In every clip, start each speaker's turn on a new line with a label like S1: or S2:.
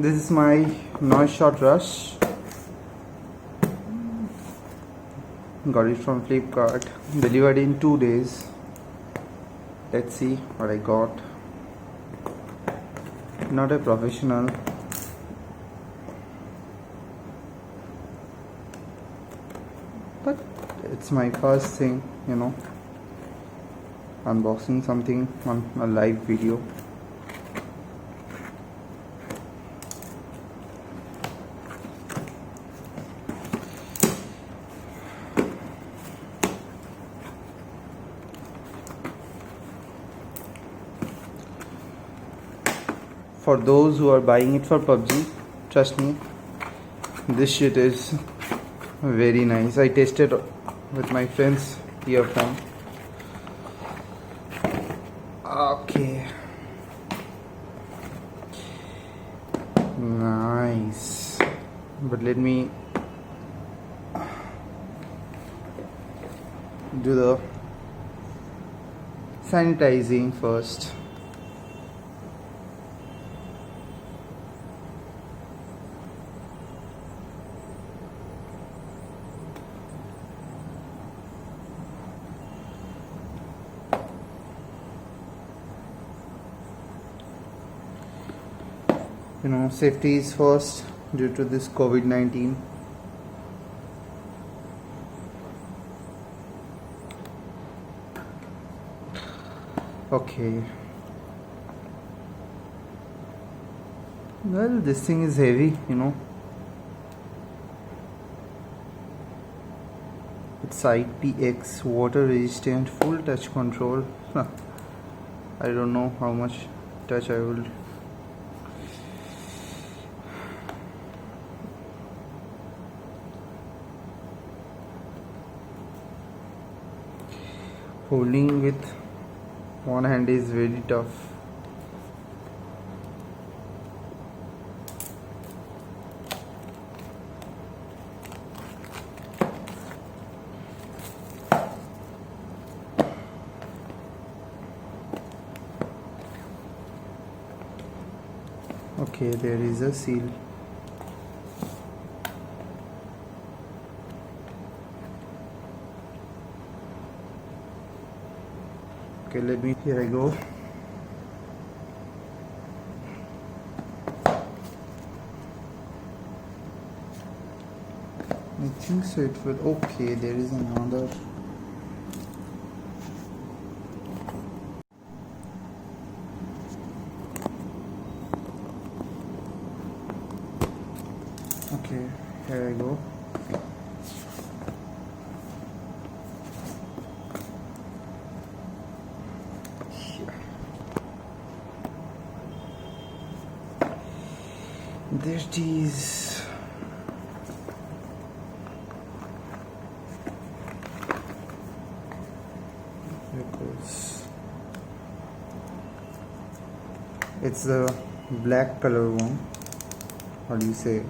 S1: This is my noise shot rush. Got it from Flipkart. Delivered in 2 days. Let's see what I got. Not a professional. But it's my first thing, unboxing something on a live video. For those who are buying it for PUBG, trust me, this shit is very nice. I tested with my friend's earphone. Okay, nice. But let me do the sanitizing first. Safety is first due to this COVID-19. Okay. Well, this thing is heavy, It's IPX, water resistant, full touch control. I don't know how much touch I will. Holding with one hand is very tough. Okay, there is a seal. Okay, here I go. I think so it will. Okay, there is another. Okay, here I go. There it is. It's the black color one. What do you say?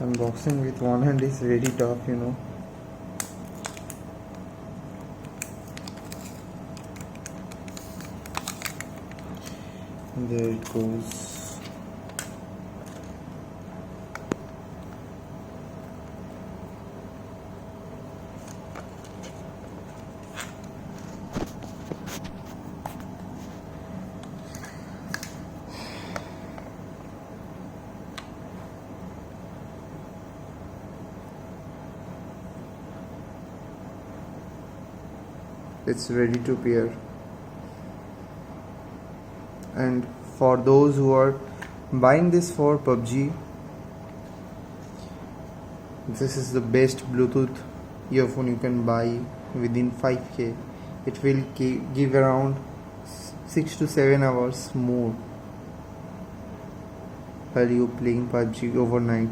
S1: Unboxing with one hand is very tough, There it goes. It's ready to pair. And for those who are buying this for PUBG, this is the best Bluetooth earphone you can buy within 5k. It will give around 6 to 7 hours more while you playing PUBG overnight.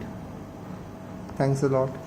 S1: Thanks a lot.